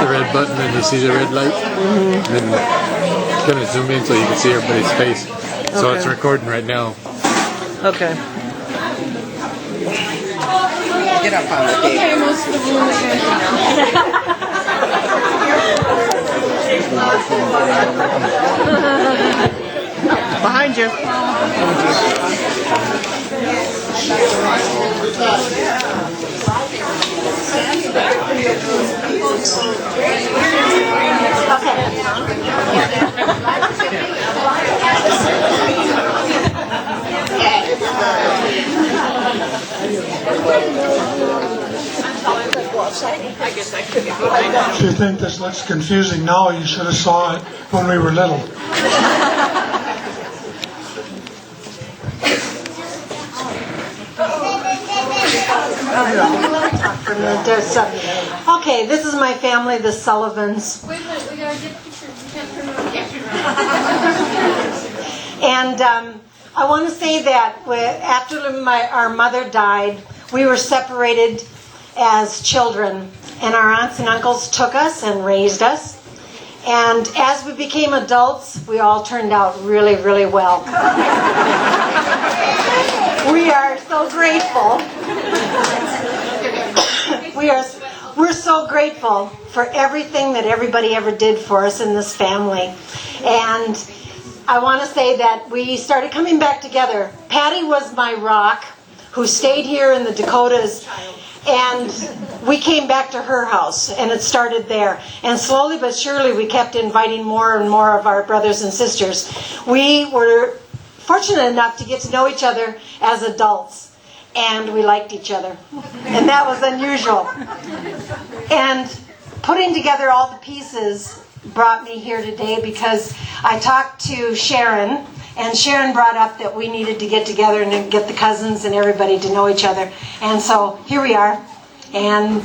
the red button and you see the red light. And then kind of zoom in so you can see everybody's face. So it's recording right now. Okay. Get up on the table. Behind you. If you think this looks confusing now, you should have saw it when we were little. Okay, this is my family, the Sullivans. Wait a minute, we gotta get pictures. We can't turn around. And I want to say that after our mother died, we were separated as children. And our aunts and uncles took us and raised us. And as we became adults, we all turned out really, really well. We are so grateful. We're so grateful for everything that everybody ever did for us in this family. And I want to say that we started coming back together. Patty was my rock, who stayed here in the Dakotas, and we came back to her house, and it started there. And slowly but surely, we kept inviting more and more of our brothers and sisters. We were fortunate enough to get to know each other as adults, and we liked each other. And that was unusual. And putting together all the pieces brought me here today because I talked to Sharon, and Sharon brought up that we needed to get together and get the cousins and everybody to know each other. And so here we are, and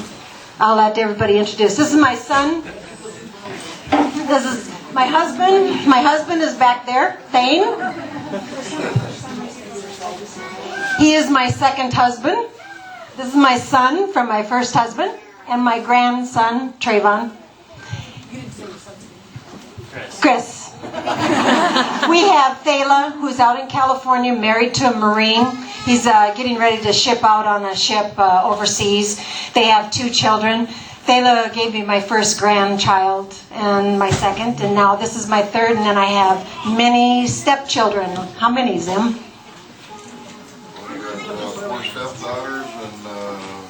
I'll let everybody introduce. This is my son. This is my husband. My husband is back there, Thane. He is my second husband. This is my son from my first husband, and my grandson, Trayvon. Chris. We have Thela, who's out in California, married to a Marine. He's getting ready to ship out on a ship overseas. They have 2 children. Thela gave me my first grandchild and my second, and now this is my third, and then I have many stepchildren. How many, Zim? 4 stepdaughters and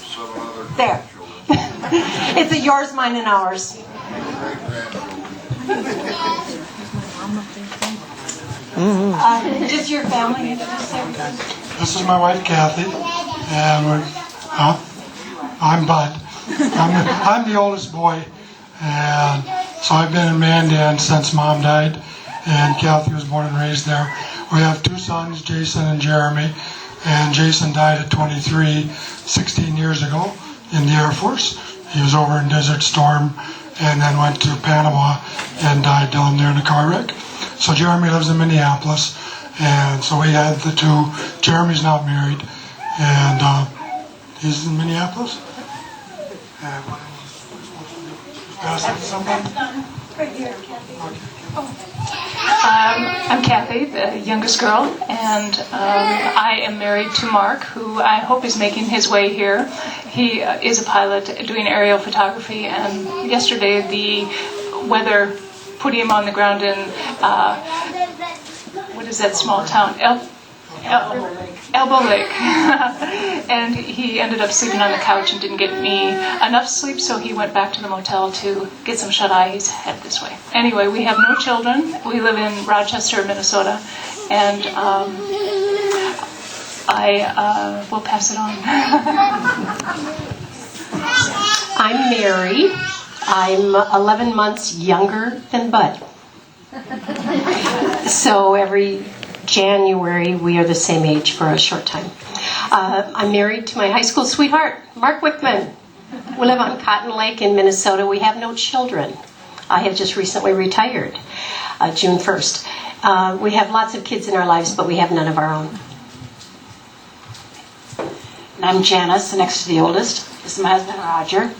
7 other There. children. It's a yours, mine, and ours. Just your family. This is my wife, Kathy, and I'm Bud. I'm the oldest boy, and so I've been in Mandan since Mom died, and Kathy was born and raised there. We have 2 sons, Jason and Jeremy, and Jason died at 23, 16 years ago in the Air Force. He was over in Desert Storm and then went to Panama and died down there in a car wreck. So Jeremy lives in Minneapolis, and so we had the 2. Jeremy's not married, and he's in Minneapolis. And what pass it to somebody? Right here, Kathy. I'm Kathy, the youngest girl, and I am married to Mark, who I hope is making his way here. He is a pilot doing aerial photography, and yesterday the weather put him on the ground in, what is that small town? Elbow Lake. And he ended up sleeping on the couch and didn't get me enough sleep, so he went back to the motel to get some shut-eye. He's headed this way. Anyway, we have no children. We live in Rochester, Minnesota, and I will pass it on. I'm Mary. I'm 11 months younger than Bud. So every January we are the same age for a short time. I'm married to my high school sweetheart, Mark Wickman. We live on Cotton Lake in Minnesota. We have no children. I have just recently retired, June 1st. We have lots of kids in our lives, but we have none of our own. And I'm Janice, next to the oldest. This is my husband, Roger.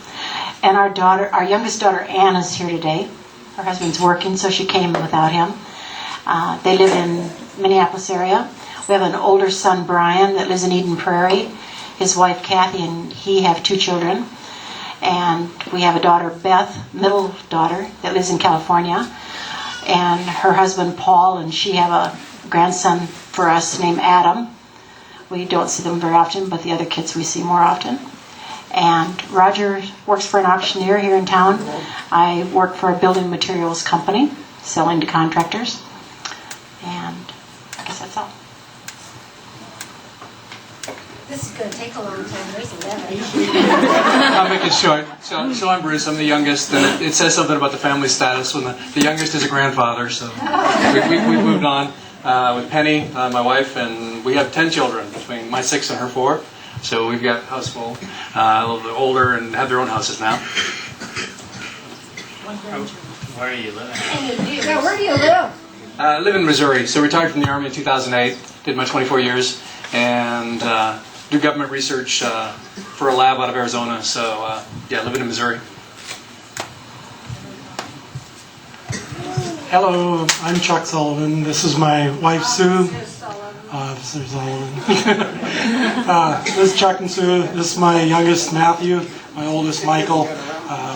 And our youngest daughter Anna's here today. Her husband's working, so she came without him. They live in Minneapolis area. We have an older son, Brian, that lives in Eden Prairie. His wife, Kathy, and he have 2 children. And we have a daughter, Beth, middle daughter, that lives in California. And her husband, Paul, and she have a grandson for us named Adam. We don't see them very often, but the other kids we see more often. And Roger works for an auctioneer here in town. I work for a building materials company, selling to contractors. And I guess that's all. This is going to take a long time. There's 11. I'll make it short. So I'm Bruce. I'm the youngest, and it says something about the family status when the youngest is a grandfather. So we moved on with Penny, my wife, and we have 10 children between my 6 and her 4. So we've got a house full, a little bit older, and have their own houses now. Where are you living? Yeah, where do you live? I live in Missouri. So retired from the Army in 2008. Did my 24 years, and do government research for a lab out of Arizona. So yeah, living in Missouri. Hello, I'm Chuck Sullivan. This is my wife Sue. Mr. Sullivan. This is Chuck and Sue. This is my youngest Matthew. My oldest Michael.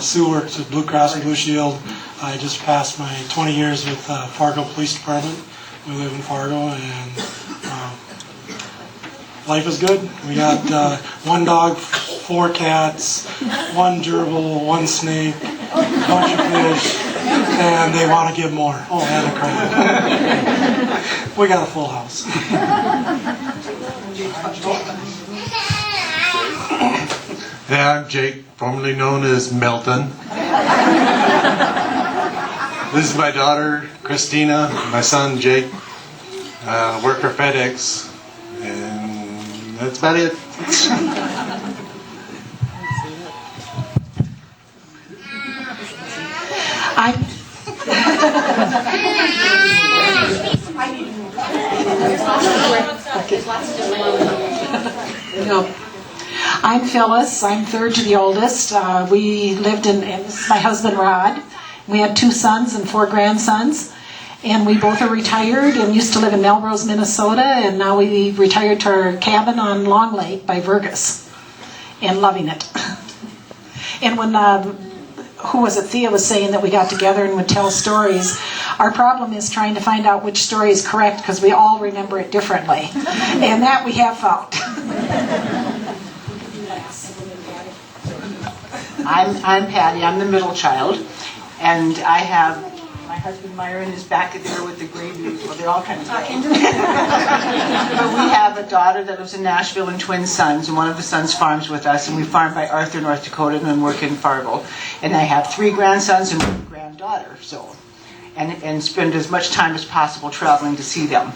Sue works at Blue Cross and Blue Shield. I just passed my 20 years with Fargo Police Department. We live in Fargo, and life is good. We got 1 dog, 4 cats, 1 gerbil, 1 snake, a bunch of fish, and they want to give more. Oh, and a crab. We got a full house. Yeah, I'm Jake, formerly known as Melton. This is my daughter, Christina, my son, Jake. Work for FedEx, and that's about it. I'm Phyllis. I'm third to the oldest. We lived in this is my husband Rod. We had 2 sons and 4 grandsons. And we both are retired and used to live in Melrose, Minnesota. And now we retired to our cabin on Long Lake by Vergas. And loving it. And when, who was it, Thea was saying that we got together and would tell stories. Our problem is trying to find out which story is correct because we all remember it differently. And that we have found. I'm Patty. I'm the middle child, and I have my husband Myron is back there with the gray dudes. Well, they're all kind of gray. But we have a daughter that lives in Nashville and twin sons, and one of the sons farms with us, and we farm by Arthur, North Dakota, and then work in Fargo. And I have 3 grandsons and 1 granddaughter, so and spend as much time as possible traveling to see them.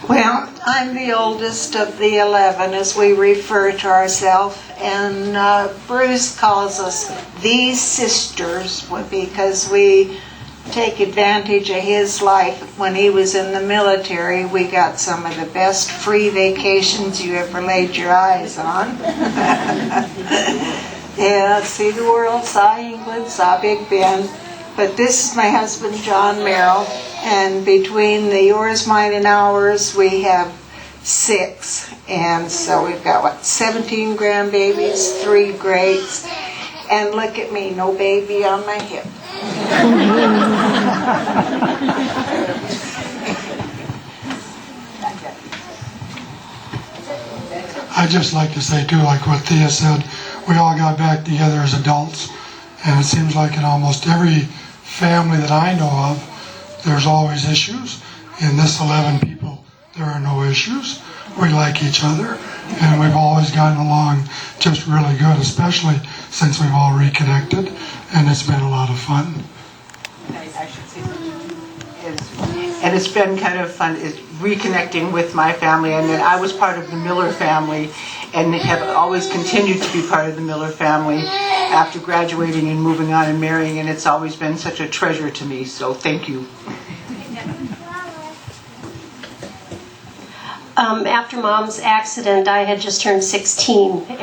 Well, I'm the oldest of the 11, as we refer to ourselves, and Bruce calls us these sisters because we take advantage of his life. When he was in the military, we got some of the best free vacations you ever laid your eyes on. Yeah, see the world, saw England, saw Big Ben. But this is my husband, John Merrill, and between the yours, mine, and ours, we have 6. And so we've got, 17 grandbabies, 3 greats, and look at me, no baby on my hip. I'd just like to say, too, like what Thea said, we all got back together as adults, and it seems like in almost every family that I know of, there's always issues. In this 11 people, there are no issues. We like each other, and we've always gotten along just really good, especially since we've all reconnected, and it's been a lot of fun. I should say, and it's been kind of fun is reconnecting with my family, and then I was part of the Miller family and have always continued to be part of the Miller family after graduating and moving on and marrying, and it's always been such a treasure to me, so thank you. after Mom's accident, I had just turned 16, and